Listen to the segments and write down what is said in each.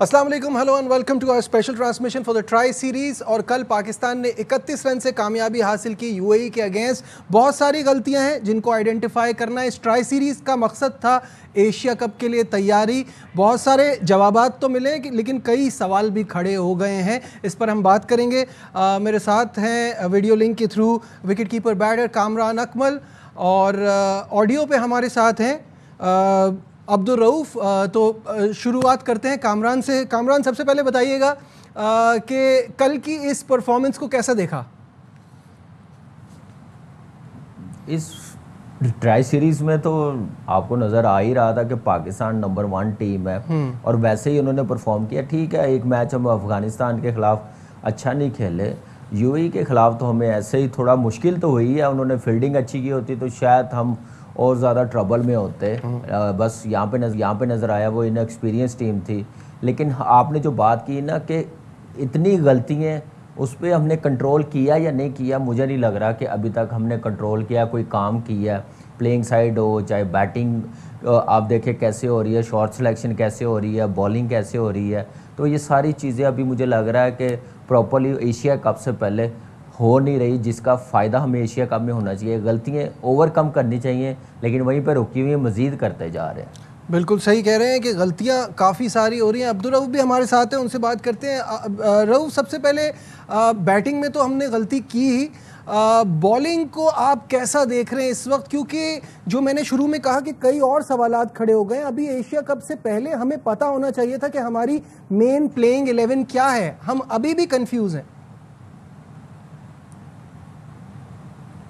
अस्सलाम वालेकुम, hello and welcome to our special transmission for the tri series. और कल पाकिस्तान ने 31 रन से कामयाबी हासिल की यूएई के अगेंस्ट। बहुत सारी गलतियां हैं जिनको आइडेंटिफाई करना इस ट्राई सीरीज़ का मकसद था। एशिया कप के लिए तैयारी, बहुत सारे जवाबात तो मिले लेकिन कई सवाल भी खड़े हो गए हैं। इस पर हम बात करेंगे। मेरे साथ हैं वीडियो लिंक के through wicket keeper batter Kamran Akmal, और ऑडियो पे हमारे साथ हैं अब्दुल रऊफ। तो शुरुआत करते हैं कामरान से। कामरान, सबसे पहले बताइएगा कि कल की इस परफॉर्मेंस को कैसा देखा? इस ट्राई सीरीज़ में तो आपको नज़र आ ही रहा था कि पाकिस्तान नंबर 1 टीम है और वैसे ही उन्होंने परफॉर्म किया। ठीक है, एक मैच हम अफ़गानिस्तान के ख़िलाफ़ अच्छा नहीं खेले, यूएई के ख़िलाफ़ तो हमें ऐसे ही थोड़ा मुश्किल तो हुई है। उन्होंने फील्डिंग अच्छी की होती तो शायद हम और ज़्यादा ट्रबल में होते। बस यहाँ पे नज़र आया वो इनएक्सपीरियंस टीम थी। लेकिन आपने जो बात की ना कि इतनी गलतियाँ, उस पर हमने कंट्रोल किया या नहीं किया, मुझे नहीं लग रहा कि अभी तक हमने कंट्रोल किया, कोई काम किया। प्लेइंग साइड हो चाहे बैटिंग, आप देखें कैसे हो रही है, शॉट सिलेक्शन कैसे हो रही है, बॉलिंग कैसे हो रही है। तो ये सारी चीज़ें अभी मुझे लग रहा है कि प्रॉपरली एशिया कप से पहले हो नहीं रही, जिसका फ़ायदा हमें एशिया कप में होना चाहिए। गलतियाँ ओवरकम करनी चाहिए, लेकिन वहीं पर रुकी हुई मज़ीद करते जा रहे हैं। बिल्कुल सही कह रहे हैं कि गलतियां काफ़ी सारी हो रही हैं। अब्दुल रऊफ भी हमारे साथ हैं, उनसे बात करते हैं। रऊफ, सबसे पहले बैटिंग में तो हमने गलती की ही, बॉलिंग को आप कैसा देख रहे हैं इस वक्त? क्योंकि जो मैंने शुरू में कहा कि कई और सवालात खड़े हो गए। अभी एशिया कप से पहले हमें पता होना चाहिए था कि हमारी मेन प्लेइंग 11 क्या है। हम अभी भी कंफ्यूज हैं।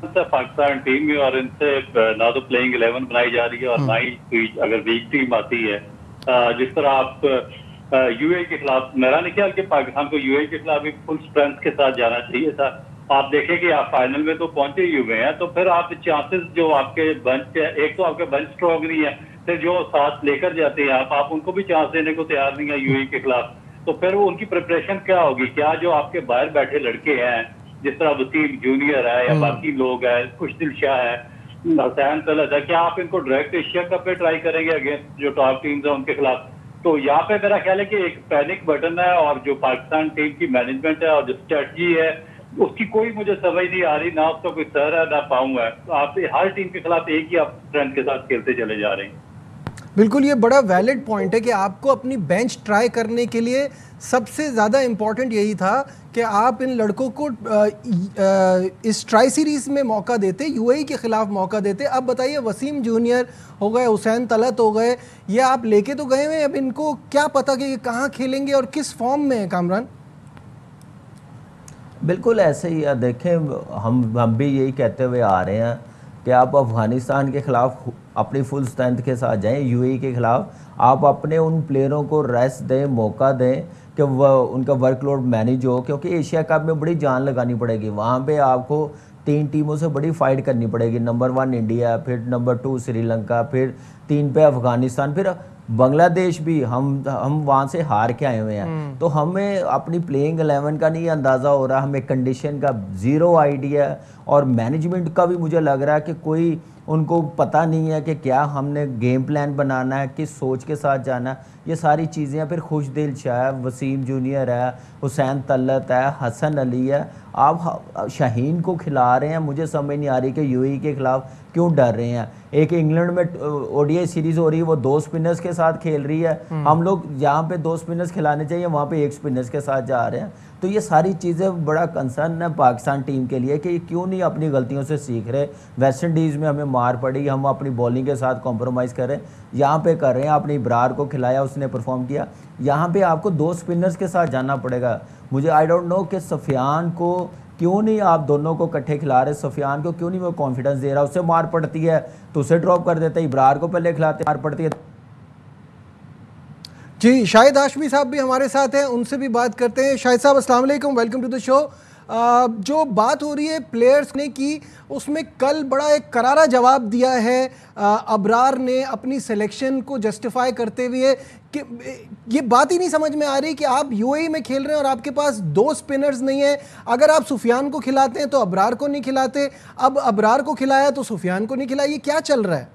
पाकिस्तान टीम में और इनसे ना तो प्लेइंग 11 बनाई जा रही है और ना ही अगर वीक टीम आती है। जिस तरह आप यूएई के खिलाफ, मेरा नहीं ख्याल कि पाकिस्तान को यूएई के खिलाफ भी फुल स्ट्रेंथ के साथ जाना चाहिए था। आप देखें कि आप फाइनल में तो पहुंचे ही हुए हैं, तो फिर आप चांसेस जो आपके बेंच, एक तो आपके बेंच स्ट्रॉन्ग नहीं है, फिर जो साथ लेकर जाते हैं आप उनको भी चांस देने को तैयार नहीं है यूएई के खिलाफ। तो फिर वो उनकी प्रिपरेशन क्या होगी? क्या जो आपके बाहर बैठे लड़के हैं, जिस तरह वसीम जूनियर है या बाकी लोग हैं, खुशदिल शाह है, हुसैन तलत है, क्या आप इनको डायरेक्ट एशिया कप पे ट्राई करेंगे अगेंस्ट जो टॉप टीम्स है उनके खिलाफ? तो यहाँ पे मेरा ख्याल है कि एक पैनिक बटन है, और जो पाकिस्तान टीम की मैनेजमेंट है और जो स्ट्रेटजी है उसकी कोई मुझे समझ नहीं आ रही। ना उसका कोई सर है ना पाँव है। तो आप हर टीम के खिलाफ एक ही आप स्ट्रेंथ के साथ खेलते चले जा रहे हैं। बिल्कुल, ये बड़ा वैलिड पॉइंट है कि आपको अपनी बेंच ट्राई करने के लिए सबसे ज़्यादा इम्पॉर्टेंट यही था कि आप इन लड़कों को इस ट्राई सीरीज़ में मौका देते, यूएई के ख़िलाफ़ मौका देते। अब बताइए, वसीम जूनियर हो गए, हुसैन तलत हो गए, ये आप लेके तो गए हुए, अब इनको क्या पता कि ये कहाँ खेलेंगे और किस फॉर्म में है? कामरान, बिल्कुल ऐसे ही है। देखें, हम भी यही कहते हुए आ रहे हैं कि आप अफ़गानिस्तान के ख़िलाफ़ अपनी फुल स्ट्रेंथ के साथ जाएं, यूएई के ख़िलाफ़ आप अपने उन प्लेयरों को रेस्ट दें, मौका दें कि वह उनका वर्कलोड मैनेज हो, क्योंकि एशिया कप में बड़ी जान लगानी पड़ेगी। वहाँ पे आपको 3 टीमों से बड़ी फाइट करनी पड़ेगी। नंबर 1 इंडिया, फिर नंबर 2 श्रीलंका, फिर 3 पे अफ़गानिस्तान, फिर बांग्लादेश भी। हम वहाँ से हार के आए हुए हैं, तो हमें अपनी प्लेइंग 11 का नहीं अंदाज़ा हो रहा, हमें कंडीशन का ज़ीरो आइडिया, और मैनेजमेंट का भी मुझे लग रहा है कि कोई उनको पता नहीं है कि क्या हमने गेम प्लान बनाना है, किस सोच के साथ जाना है। ये सारी चीज़ें फिर खुशदिल शाह, वसीम जूनियर है, हुसैन तलत है, हसन अली है, आप शाहीन को खिला रहे हैं। मुझे समझ नहीं आ रही कि यूएई के खिलाफ क्यों डर रहे हैं। एक इंग्लैंड में ओडीआई सीरीज़ हो रही है, वो 2 स्पिनर्स के साथ खेल रही है। हम लोग जहाँ पे 2 स्पिनर्स खिलाने चाहिए वहाँ पे 1 स्पिनर्स के साथ जा रहे हैं। तो ये सारी चीज़ें बड़ा कंसर्न है पाकिस्तान टीम के लिए कि क्यों नहीं अपनी गलतियों से सीख रहे। वेस्ट इंडीज़ में हमें मार पड़ी, हम अपनी बॉलिंग के साथ कॉम्प्रोमाइज़ कर रहे हैं, यहाँ पे कर रहे हैं। आपने इब्रार को खिलाया, उसने परफॉर्म किया, यहाँ पे आपको 2 स्पिनर्स के साथ जाना पड़ेगा। मुझे आई डोंट नो कि सफियान को क्यों नहीं आप दोनों को इकट्ठे खिला रहे, सफियान को क्यों नहीं वो कॉन्फिडेंस दे रहा। उससे मार पड़ती है तो उसे ड्रॉप कर देते, इब्रार को पहले खिलाते, मार पड़ती है। जी, शाहिद हाशमी साहब भी हमारे साथ हैं, उनसे भी बात करते हैं। शाहिद साहब, अस्सलाम वालेकुम, वेलकम टू द शो। जो बात हो रही है प्लेयर्स ने की, उसमें कल बड़ा एक करारा जवाब दिया है अबरार ने अपनी सिलेक्शन को जस्टिफाई करते हुए कि ये बात ही नहीं समझ में आ रही कि आप यूएई में खेल रहे हैं और आपके पास 2 स्पिनर्स नहीं है। अगर आप सुफियान को खिलाते हैं तो अबरार को नहीं खिलाते, अब अबरार को खिलाया तो सुफियान को नहीं खिलाया। ये क्या चल रहा है?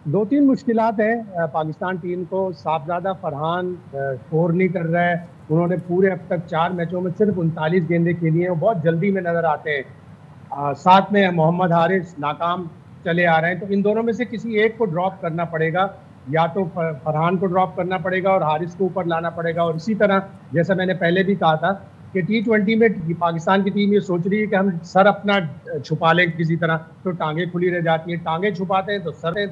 दो तीन मुश्किलात हैं पाकिस्तान टीम को। साहबजादा फरहान स्कोर नहीं कर रहा है। उन्होंने पूरे अब तक 4 मैचों में सिर्फ 39 गेंदें खेली हैं, वो बहुत जल्दी में नजर आते हैं। साथ में मोहम्मद हारिस नाकाम चले आ रहे हैं। तो इन दोनों में से किसी एक को ड्रॉप करना पड़ेगा, या तो फरहान को ड्रॉप करना पड़ेगा और हारिस को ऊपर लाना पड़ेगा। और इसी तरह जैसा मैंने पहले भी कहा था कि T20 में पाकिस्तान की टीम ये सोच रही है कि हम सर अपना छुपा लें किसी तरह, तो टांगे खुली रह जाती हैं। टांगे छुपाते हैं तो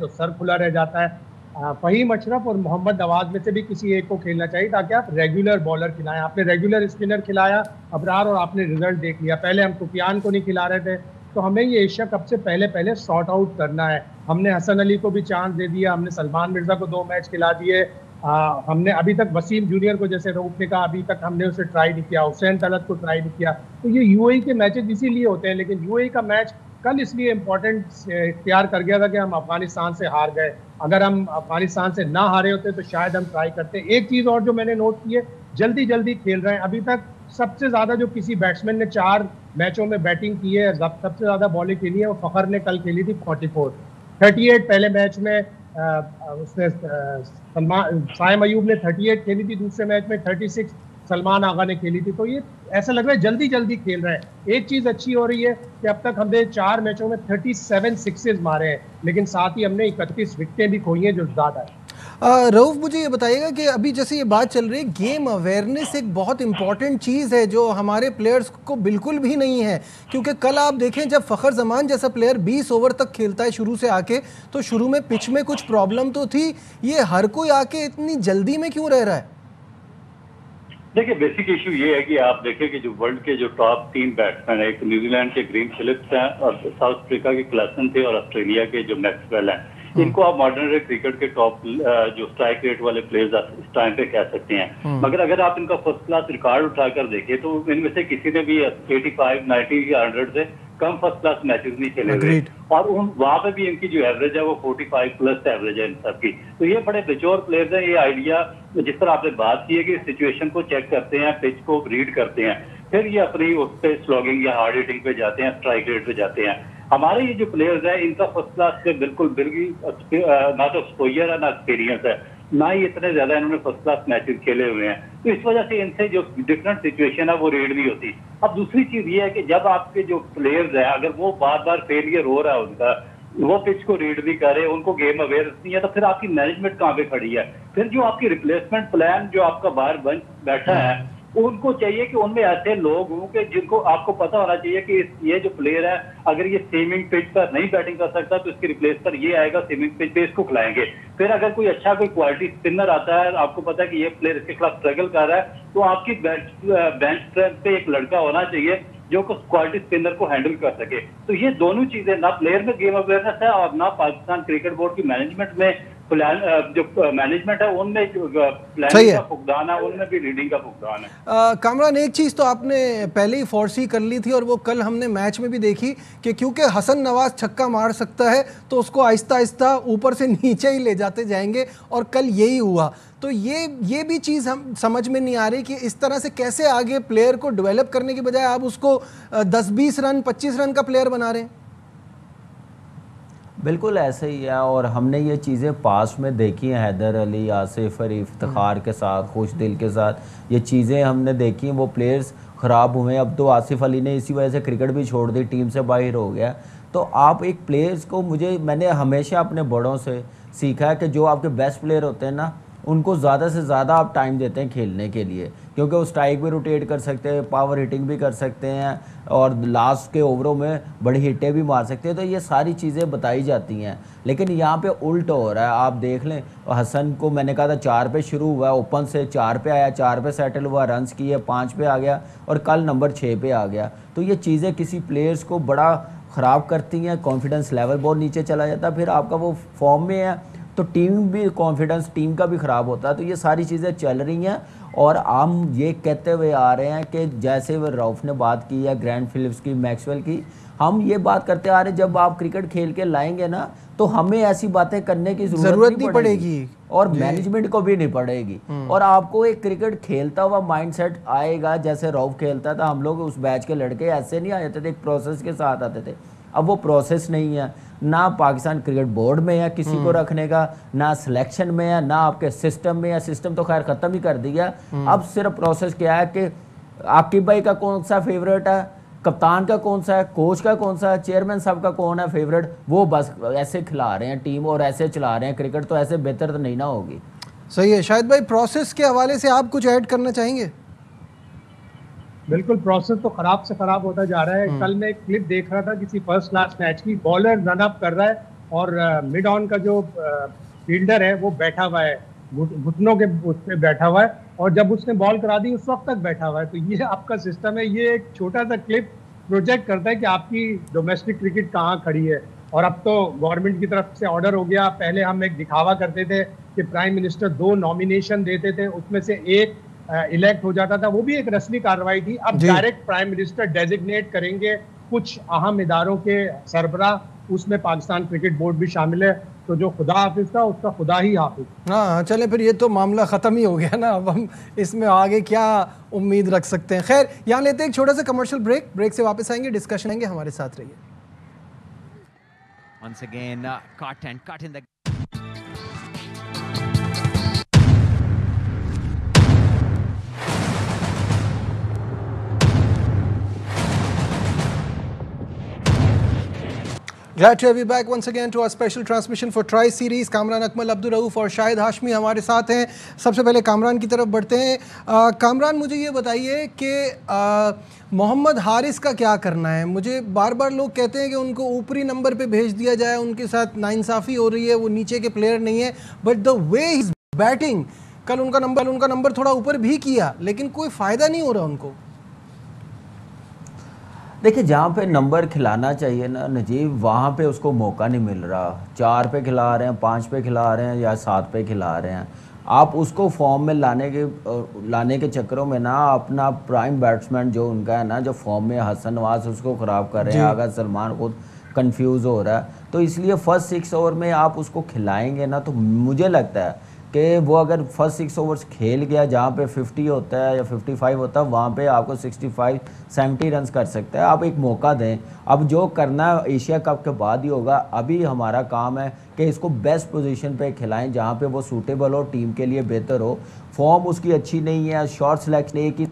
सर खुला रह जाता है। फहीम अशरफ और मोहम्मद नवाज में से भी किसी एक को खेलना चाहिए, ताकि आप रेगुलर बॉलर खिलाएं। आपने रेगुलर स्पिनर खिलाया अबरार और आपने रिजल्ट देख लिया। पहले हम सुफियान को नहीं खिला रहे थे, तो हमें ये एशिया कप से पहले सॉर्ट आउट करना है। हमने हसन अली को भी चांस दे दिया, हमने सलमान मिर्जा को 2 मैच खिला दिए। हमने अभी तक वसीम जूनियर को, जैसे रऊफ ने कहा, अभी तक हमने उसे ट्राई नहीं किया। हुसैन तलत को ट्राई नहीं किया। तो ये यूएई के मैचेस इसीलिए होते हैं। लेकिन यूएई का मैच कल इसलिए इम्पोर्टेंट इख्तियार कर गया था कि हम अफगानिस्तान से हार गए। अगर हम अफगानिस्तान से ना हारे होते तो शायद हम ट्राई करते। एक चीज़ और जो मैंने नोट की है, जल्दी खेल रहे हैं। अभी तक सबसे ज़्यादा जो किसी बैट्समैन ने 4 मैचों में बैटिंग की है, सबसे ज़्यादा बॉलिंग खेली है, वो फ़खर ने कल खेली थी 44। 38 पहले मैच में उसने साइम अयूब ने 38 खेली थी। दूसरे मैच में 36 सलमान आगा ने खेली थी। तो ये ऐसा लग रहा है जल्दी खेल रहे हैं। एक चीज़ अच्छी हो रही है कि अब तक हमने 4 मैचों में 37 सिक्सेस मारे हैं, लेकिन साथ ही हमने 31 विकेटें भी खोई हैं, जो ज़्यादा है। रऊफ, मुझे ये बताइएगा कि अभी जैसे ये बात चल रही है, गेम अवेयरनेस एक बहुत इंपॉर्टेंट चीज़ है जो हमारे प्लेयर्स को बिल्कुल भी नहीं है। क्योंकि कल आप देखें, जब फ़खर जमान जैसा प्लेयर 20 ओवर तक खेलता है शुरू से आके, तो शुरू में पिच में कुछ प्रॉब्लम तो थी। ये हर कोई आके इतनी जल्दी में क्यों रह रहा है? देखिए, बेसिक इशू ये है कि आप देखें कि जो वर्ल्ड के जो टॉप 3 बैट्समैन है, एक न्यूजीलैंड के ग्रीन फिलिप्स हैं और साउथ अफ्रीका के क्लासन थे और ऑस्ट्रेलिया के जो मैक्सवेल हैं, इनको आप मॉडर्न डे क्रिकेट के टॉप जो स्ट्राइक रेट वाले प्लेयर्स इस टाइम पे कह सकते हैं। मगर अगर आप इनका फर्स्ट क्लास रिकॉर्ड उठाकर देखें तो इनमें से किसी ने भी 85, 90 या 100 से कम फर्स्ट क्लास मैचेस नहीं खेले हुए। और वहां पे भी इनकी जो एवरेज है वो 45 प्लस एवरेज है इन सबकी। तो ये बड़े मेच्योर प्लेयर्स हैं। ये आइडिया जिस तरह आपने बात की है कि सिचुएशन को चेक करते हैं, पिच को रीड करते हैं, फिर ये अपनी उस पे स्लॉगिंग या हार्ड हिटिंग पे जाते हैं, स्ट्राइक रेट पे जाते हैं। हमारे ये जो प्लेयर्स हैं, इनका फर्स्ट क्लास से बिल्कुल ना तो एक्सपोजर है ना एक्सपीरियंस है, ना ही इतने ज्यादा इन्होंने फर्स्ट क्लास मैचेस खेले हुए हैं। तो इस वजह से इनसे जो डिफरेंट सिचुएशन है वो रीड नहीं होती। अब दूसरी चीज ये है कि जब आपके जो प्लेयर्स हैं, अगर वो बार बार फेलियर हो रहा है उनका, वो पिच को रीड नहीं करे, उनको गेम अवेयर नहीं है, तो फिर आपकी मैनेजमेंट कहाँ पे खड़ी है? फिर जो आपकी रिप्लेसमेंट प्लान जो आपका बाहर बन बैठा है, उनको चाहिए कि उनमें ऐसे लोग हों कि जिनको आपको पता होना चाहिए कि ये जो प्लेयर है, अगर ये स्विमिंग पिच पर नहीं बैटिंग कर सकता तो इसकी रिप्लेस पर ये आएगा, स्विमिंग पिच पे इसको खिलाएंगे। फिर अगर कोई अच्छा कोई क्वालिटी स्पिनर आता है, आपको पता है कि ये प्लेयर इसके खिलाफ स्ट्रगल कर रहा है, तो आपकी बेंच स्ट्रेंथ पे एक लड़का होना चाहिए जो क्वालिटी स्पिनर को हैंडल कर सके। तो ये दोनों चीजें, ना प्लेयर में गेम अवेयरनेस है और ना पाकिस्तान क्रिकेट बोर्ड की मैनेजमेंट में प्लान, जो मैनेजमेंट है उनमें जो प्लानिंग का फुकदान है, उनमें भी रीडिंग का फुकदान है। कामरान, एक चीज़ तो आपने पहले ही फोर्सी कर ली थी और वो कल हमने मैच में भी देखी कि क्योंकि हसन नवाज छक्का मार सकता है तो उसको आहिस्ता आहिस्ता ऊपर से नीचे ही ले जाते जाएंगे, और कल यही हुआ। तो ये भी चीज़ हम समझ में नहीं आ रही कि इस तरह से कैसे आगे प्लेयर को डेवलप करने की बजाय आप उसको 10-20 रन 25 रन का प्लेयर बना रहे हैं। बिल्कुल ऐसे ही है, और हमने ये चीज़ें पास में देखी हैं। हैदर अली, आसिफ अली, इफ्तिखार के साथ, खुशदिल के साथ ये चीज़ें हमने देखी हैं। वो प्लेयर्स ख़राब हुए। अब तो आसिफ अली ने इसी वजह से क्रिकेट भी छोड़ दी, टीम से बाहर हो गया। तो आप एक प्लेयर्स को, मैंने हमेशा अपने बड़ों से सीखा है कि जो आपके बेस्ट प्लेयर होते हैं ना, उनको ज़्यादा से ज़्यादा आप टाइम देते हैं खेलने के लिए, क्योंकि वो स्ट्राइक भी रोटेट कर सकते हैं, पावर हिटिंग भी कर सकते हैं, और लास्ट के ओवरों में बड़ी हिटें भी मार सकते हैं। तो ये सारी चीज़ें बताई जाती हैं। लेकिन यहाँ पे उल्ट हो रहा है। आप देख लें, हसन को मैंने कहा था 4 पे शुरू हुआ, ओपन से 4 पे आया, 4 पे सेटल हुआ, रन्स किए, 5 पे आ गया, और कल नंबर 6 पे आ गया। तो ये चीज़ें किसी प्लेयर्स को बड़ा ख़राब करती हैं, कॉन्फिडेंस लेवल बहुत नीचे चला जाता है। फिर आपका वो फॉर्म में है तो टीम भी, कॉन्फिडेंस टीम का भी ख़राब होता है। तो ये सारी चीज़ें चल रही हैं, और हम ये कहते हुए आ रहे हैं कि जैसे वो रऊफ ने बात की है ग्रैंड फिलिप्स की, मैक्सवेल की, हम ये बात करते आ रहे हैं जब आप क्रिकेट खेल के लाएंगे ना, तो हमें ऐसी बातें करने की ज़रूरत नहीं पड़ेगी, और मैनेजमेंट को भी नहीं पड़ेगी, और आपको एक क्रिकेट खेलता हुआ माइंडसेट आएगा। जैसे रऊफ खेलता था, हम लोग उस बैच के लड़के ऐसे नहीं आ जाते थे, एक प्रोसेस के साथ आते थे। अब वो प्रोसेस नहीं है, ना पाकिस्तान क्रिकेट बोर्ड में है किसी को रखने का, ना सिलेक्शन में है, ना आपके सिस्टम में है। सिस्टम तो खैर ख़त्म ही कर दिया। अब सिर्फ प्रोसेस क्या है कि आकिब भाई का कौन सा फेवरेट है, कप्तान का कौन सा है, कोच का कौन सा है, चेयरमैन साहब का कौन है फेवरेट, वो बस ऐसे खिला रहे हैं टीम और ऐसे चला रहे हैं क्रिकेट। तो ऐसे बेहतर तो नहीं ना होगी। सही है। शाहिद भाई, प्रोसेस के हवाले से आप कुछ ऐड करना चाहेंगे? बिल्कुल, प्रोसेस तो खराब से खराब होता जा रहा है। कल मैं एक क्लिप देख रहा था किसी फर्स्ट क्लास मैच की, बॉलर रन अप कर रहा है और मिड ऑन का जो फील्डर है वो बैठा हुआ है, घुटनों के उस पे बैठा हुआ है, और जब उसने बॉल करा दी उस वक्त तक बैठा हुआ है। तो ये आपका सिस्टम है। ये एक छोटा सा क्लिप प्रोजेक्ट करता है कि आपकी डोमेस्टिक क्रिकेट कहाँ खड़ी है। और अब तो गवर्नमेंट की तरफ से ऑर्डर हो गया। पहले हम एक दिखावा करते थे कि प्राइम मिनिस्टर 2 नॉमिनेशन देते थे, उसमें से एक इलेक्ट हो जाता था, वो भी एक रस्मी कार्रवाई थी। अब डायरेक्ट प्राइम मिनिस्टर डेजिग्नेट करेंगे कुछ अहम इदारों के सरबराह, उसमें पाकिस्तान क्रिकेट बोर्ड भी शामिल है। तो जो खुदा हाफिज था उसका खुदा ही हाफिज। हाँ, चले फिर ये तो मामला ख़त्म ही हो गया ना। अब हम इसमें आगे क्या उम्मीद रख सकते हैं। खैर, यहाँ लेते हैं एक छोटा सा कमर्शियल ब्रेक से वापस आएंगे, डिस्कशन आएंगे, हमारे साथ रहिए। Once again, cut in the Glad to have you back once again to our special transmission for Tri Series. Kamran Akmal, Abdul Rauf और शाहिद हाशमी हमारे साथ हैं। सबसे पहले कामरान की तरफ बढ़ते हैं। कामरान, मुझे ये बताइए कि मोहम्मद हारिस का क्या करना है? मुझे बार बार लोग कहते हैं कि उनको ऊपरी नंबर पे भेज दिया जाए, उनके साथ नाइंसाफ़ी हो रही है, वो नीचे के प्लेयर नहीं है। But the way is batting, कल उनका नंबर थोड़ा ऊपर भी किया, लेकिन कोई फ़ायदा नहीं हो रहा उनको। देखिए, जहाँ पे नंबर खिलाना चाहिए ना नजीब, वहाँ पे उसको मौका नहीं मिल रहा। 4 पे खिला रहे हैं, 5 पे खिला रहे हैं या 7 पे खिला रहे हैं। आप उसको फॉर्म में लाने के चक्करों में ना अपना प्राइम बैट्समैन जो उनका है ना, जो फॉर्म में हसन नवाज, उसको ख़राब कर रहे हैं। अगर सलमान खुद कंफ्यूज हो रहा है, तो इसलिए फर्स्ट 6 ओवर में आप उसको खिलाएंगे ना, तो मुझे लगता है कि वो अगर फर्स्ट 6 ओवर्स खेल गया जहाँ पे 50 होता है या 55 होता है, वहाँ पे आपको 65-70 रन कर सकता है। आप एक मौका दें। अब जो करना है एशिया कप के बाद ही होगा। अभी हमारा काम है कि इसको बेस्ट पोजीशन पे खिलाएं जहाँ पे वो सूटेबल हो, टीम के लिए बेहतर हो। फॉर्म उसकी अच्छी नहीं है, शॉर्ट सिलेक्शन एक ही।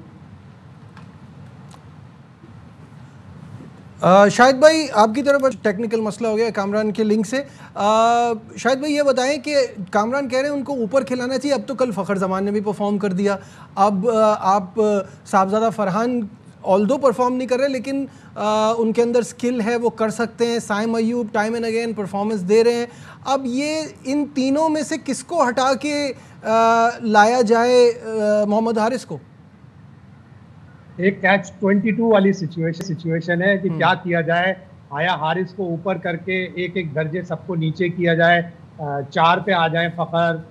शाहिद भाई, आपकी तरफ टेक्निकल मसला हो गया कामरान के लिंक से। शाहिद भाई, ये बताएं कि कामरान कह रहे हैं उनको ऊपर खिलाना चाहिए। अब तो कल फ़खर जमान ने भी परफॉर्म कर दिया। अब आप साहबजादा फरहान ऑल्दो परफॉर्म नहीं कर रहे, लेकिन उनके अंदर स्किल है, वो कर सकते हैं। Saim Ayub time and again performance दे रहे हैं। अब ये इन तीनों में से किसको हटा के लाया जाए मोहम्मद हारिस को? एक कैच 22 वाली सिचुएशन है कि क्या किया जाए। आया हारिस को ऊपर करके एक एक दर्जे सबको नीचे किया जाए, 4 पे आ जाए फ़खर,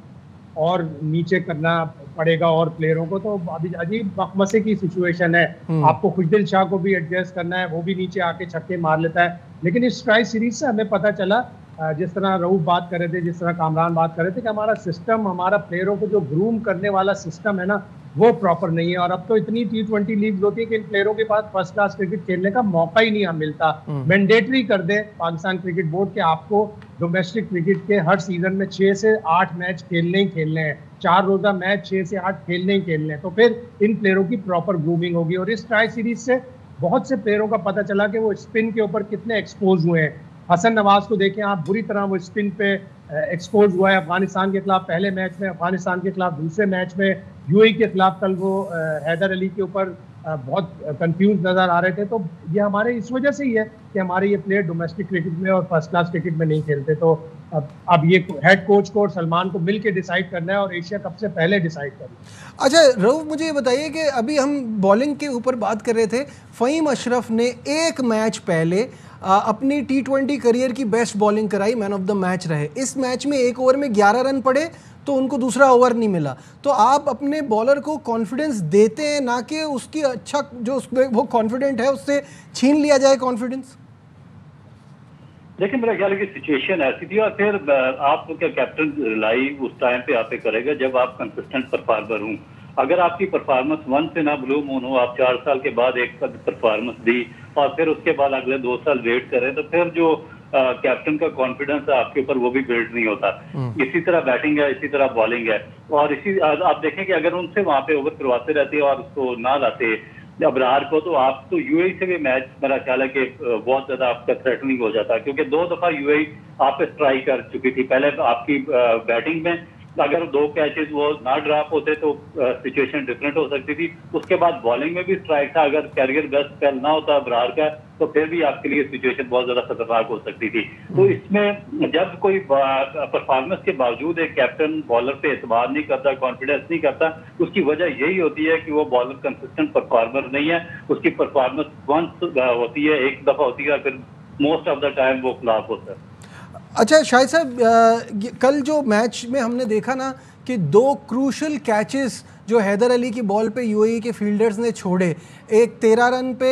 और नीचे करना पड़ेगा और प्लेयरों को। तो अभी अजीब मखमसे की सिचुएशन है। आपको खुशदिल शाह को भी एडजस्ट करना है, वो भी नीचे आके छक्के मार लेता है। लेकिन इस ट्राई सीरीज से हमें पता चला, जिस तरह रऊफ बात कर रहे थे, जिस तरह कामरान बात कर रहे थे, कि हमारा सिस्टम, हमारा प्लेयरों को जो ग्रूम करने वाला सिस्टम है ना, वो प्रॉपर नहीं है। और अब तो इतनी T20 लीग होती है कि इन प्लेयरों के पास फर्स्ट क्लास क्रिकेट खेलने का मौका ही नहीं मिलता। मैंडेटरी कर दे पाकिस्तान क्रिकेट बोर्ड के आपको डोमेस्टिक क्रिकेट के हर सीजन में 6 से 8 मैच खेलने ही खेलने हैं, 4 रोजा मैच 6 से 8 खेलने ही खेलने हैं। तो फिर इन प्लेयरों की प्रॉपर ग्रूमिंग होगी। और इस ट्राई सीरीज से बहुत से प्लेयरों का पता चला कि वो स्पिन के ऊपर कितने एक्सपोज हुए हैं। हसन नवाज को देखें आप, बुरी तरह वो स्पिन पे एक्सपोज हुआ है। अफगानिस्तान के खिलाफ पहले मैच में, अफगानिस्तान के खिलाफ दूसरे मैच में, यूएई के खिलाफ कल वो हैदर अली के ऊपर बहुत कंफ्यूज नजर आ रहे थे। तो ये हमारे इस वजह से ही है कि हमारे ये प्लेयर डोमेस्टिक क्रिकेट में और फर्स्ट क्लास क्रिकेट में नहीं खेलते। तो अब ये हेड कोच को और सलमान को मिल के डिसाइड करना है, और एशिया कप से पहले डिसाइड करना है। अच्छा रऊफ, मुझे ये बताइए कि अभी हम बॉलिंग के ऊपर बात कर रहे थे। फ़हीम अशरफ ने एक मैच पहले अपनी T20 करियर की बेस्ट बॉलिंग कराई, मैन ऑफ द मैच रहे। इस मैच में एक ओवर में 11 रन पड़े तो उनको दूसरा ओवर नहीं मिला। तो आप अपने बॉलर को कॉन्फिडेंस देते हैं, ना कि उसकी अच्छा जो उसमें वो कॉन्फिडेंट है उससे छीन लिया जाए कॉन्फिडेंस? देखिए, मेरा ख्याल है कि सिचुएशन ऐसी थी, और फिर आप क्या कैप्टन रिलाई उस टाइम पे आप पे करेगा जब आप कंसिस्टेंट परफॉर्मर हूँ। अगर आपकी परफॉर्मेंस 1 से ना ब्लू मून हो, आप 4 साल के बाद एक परफॉर्मेंस दी और फिर उसके बाद अगले 2 साल वेट करें, तो फिर जो कैप्टन का कॉन्फिडेंस है आपके ऊपर वो भी बिल्ड नहीं होता। इसी तरह बैटिंग है, इसी तरह बॉलिंग है। और इसी आप देखें कि अगर उनसे वहां पे ओवर करवाते रहते और उसको ना लाते अबरार को, तो आप तो यूएई से भी मैच मेरा ख्याल है कि बहुत ज्यादा आपका थ्रेटनिंग हो जाता है, क्योंकि 2 दफा यूएई आप पे स्ट्राइक कर चुकी थी। पहले आपकी बैटिंग में अगर 2 कैचेस वो ना ड्रॉप होते तो सिचुएशन डिफरेंट हो सकती थी। उसके बाद बॉलिंग में भी स्ट्राइक था, अगर कैरियर बेस्ट स्पेल ना होता अबरार का तो फिर भी आपके लिए सिचुएशन बहुत ज्यादा खतरनाक हो सकती थी। तो इसमें जब कोई परफॉर्मेंस के बावजूद एक कैप्टन बॉलर पे एतबार नहीं करता, कॉन्फिडेंस नहीं करता, उसकी वजह यही होती है कि वो बॉलर कंसिस्टेंट परफॉर्मर नहीं है। उसकी परफॉर्मेंस वंस होती है, एक दफा होती है, फिर मोस्ट ऑफ द टाइम वो फ्लॉप होता है। अच्छा शाहिद साहब, कल जो मैच में हमने देखा ना कि 2 क्रूशल कैचेस जो हैदर अली की बॉल पे यूएई के फील्डर्स ने छोड़े, एक 13 रन पे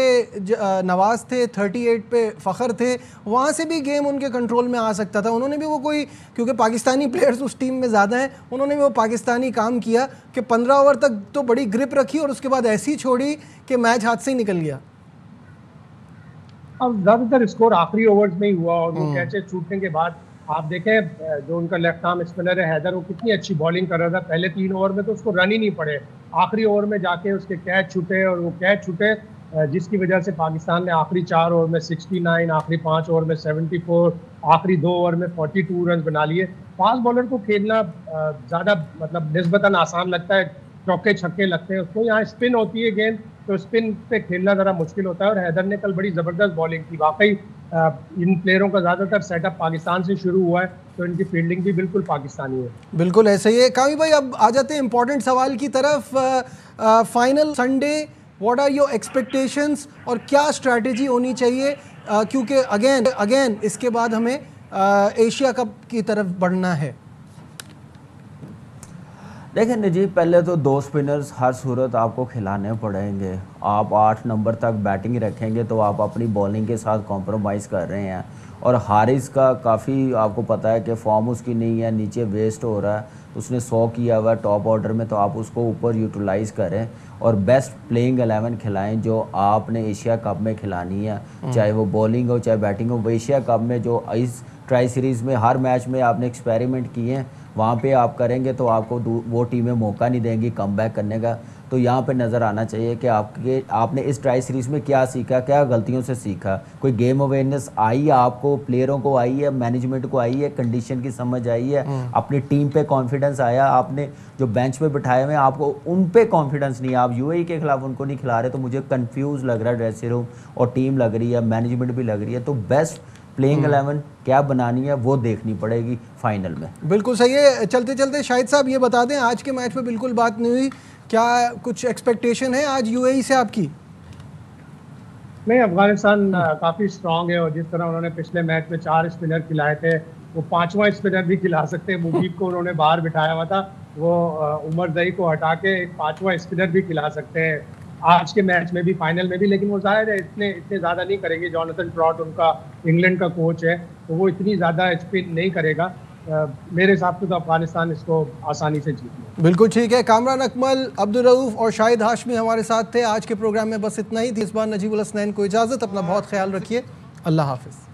नवाज थे, 38 पे फ़खर थे, वहाँ से भी गेम उनके कंट्रोल में आ सकता था। उन्होंने भी वो कोई, क्योंकि पाकिस्तानी प्लेयर्स उस टीम में ज़्यादा हैं, उन्होंने भी वो पाकिस्तानी काम किया कि 15 ओवर तक तो बड़ी ग्रिप रखी और उसके बाद ऐसी छोड़ी कि मैच हाथ से ही निकल गया। अब ज्यादातर स्कोर आखिरी ओवर्स में ही हुआ और वो कैचेस छूटने के बाद आप देखें जो उनका लेफ्ट आर्म स्पिनर है हैदर, वो कितनी अच्छी बॉलिंग कर रहा था। पहले 3 ओवर में तो उसको रन ही नहीं पड़े, आखिरी ओवर में जाके उसके कैच छूटे और वो कैच छूटे जिसकी वजह से पाकिस्तान ने आखिरी 4 ओवर में 69, आखिरी 5 ओवर में 74, आखिरी 2 ओवर में 42 रन बना लिए। फास्ट बॉलर को खेलना ज़्यादा मतलब निस्बतन आसान लगता है, चौके छक्के लगते हैं उसको। यहाँ स्पिन होती है गेंद, तो स्पिन पे खेलना ज़रा मुश्किल होता है। और हैदर ने कल बड़ी ज़बरदस्त बॉलिंग की। वाकई इन प्लेयरों का ज़्यादातर सेटअप पाकिस्तान से शुरू हुआ है, तो इनकी फील्डिंग भी बिल्कुल पाकिस्तानी है। बिल्कुल ऐसा ही है। कामी भाई, अब आ जाते हैं इंपॉर्टेंट सवाल की तरफ। Final Sunday, what are your expectations और क्या स्ट्रैटेजी होनी चाहिए, क्योंकि अगेन इसके बाद हमें एशिया कप की तरफ बढ़ना है। देखिए नजीब, पहले तो 2 स्पिनर्स हर सूरत आपको खिलाने पड़ेंगे। आप 8 नंबर तक बैटिंग रखेंगे तो आप अपनी बॉलिंग के साथ कॉम्प्रोमाइज़ कर रहे हैं। और हारिस का काफ़ी आपको पता है कि फॉर्म उसकी नहीं है, नीचे वेस्ट हो रहा है। उसने 100 किया हुआ टॉप ऑर्डर में, तो आप उसको ऊपर यूटिलाइज़ करें और बेस्ट प्लेइंग 11 खिलाएं जो आपने एशिया कप में खिलानी है। चाहे वो बॉलिंग हो चाहे बैटिंग हो। वो एशिया कप में जो इस ट्राई सीरीज़ में हर मैच में आपने एक्सपेरिमेंट किए हैं, वहाँ पे आप करेंगे तो आपको वो टीमें मौका नहीं देंगी कमबैक करने का। तो यहाँ पे नज़र आना चाहिए कि आपने इस ट्राई सीरीज़ में क्या सीखा, क्या गलतियों से सीखा। कोई गेम अवेयरनेस आई है आपको, प्लेयरों को आई है, मैनेजमेंट को आई है, कंडीशन की समझ आई है, अपनी टीम पे कॉन्फिडेंस आया। आपने जो बेंच पे बिठाए हुए हैं आपको उन पे कॉन्फिडेंस नहीं है, आप यूएई के खिलाफ उनको नहीं खिला रहे। तो मुझे कन्फ्यूज़ लग रहा है ड्रेसिंग रूम और टीम लग रही है, मैनेजमेंट भी लग रही है। तो बेस्ट प्लेइंग 11 क्या बनानी है वो देखनी पड़ेगी फाइनल में। बिल्कुल सही है। चलते चलते शाहिद साहब ये बता दें, आज के मैच में बिल्कुल बात नहीं हुई, क्या कुछ एक्सपेक्टेशन है आज यूएई से आपकी? नहीं, अफगानिस्तान काफ़ी स्ट्रांग है और जिस तरह उन्होंने पिछले मैच में 4 स्पिनर खिलाए थे, वो 5वां स्पिनर भी खिला सकते हैं। मुजीब को उन्होंने बाहर बिठाया हुआ था, वो उमर दई को हटा के एक 5वां स्पिनर भी खिला सकते हैं आज के मैच में भी, फाइनल में भी। लेकिन वो जाहिर है इतने ज़्यादा नहीं करेंगे। जॉनथन ट्रॉट उनका इंग्लैंड का कोच है, तो वो इतनी ज़्यादा स्पिन नहीं करेगा। मेरे हिसाब से तो अफगानिस्तान इसको आसानी से जीत। बिल्कुल ठीक है। कामरान अकमल, अब्दुल रऊफ और शाहिद हाशमी हमारे साथ थे। आज के प्रोग्राम में बस इतना ही थी। इस बार नजीबुल हसनैन को इजाज़त। अपना बहुत ख्याल रखिए। अल्लाह हाफिज़।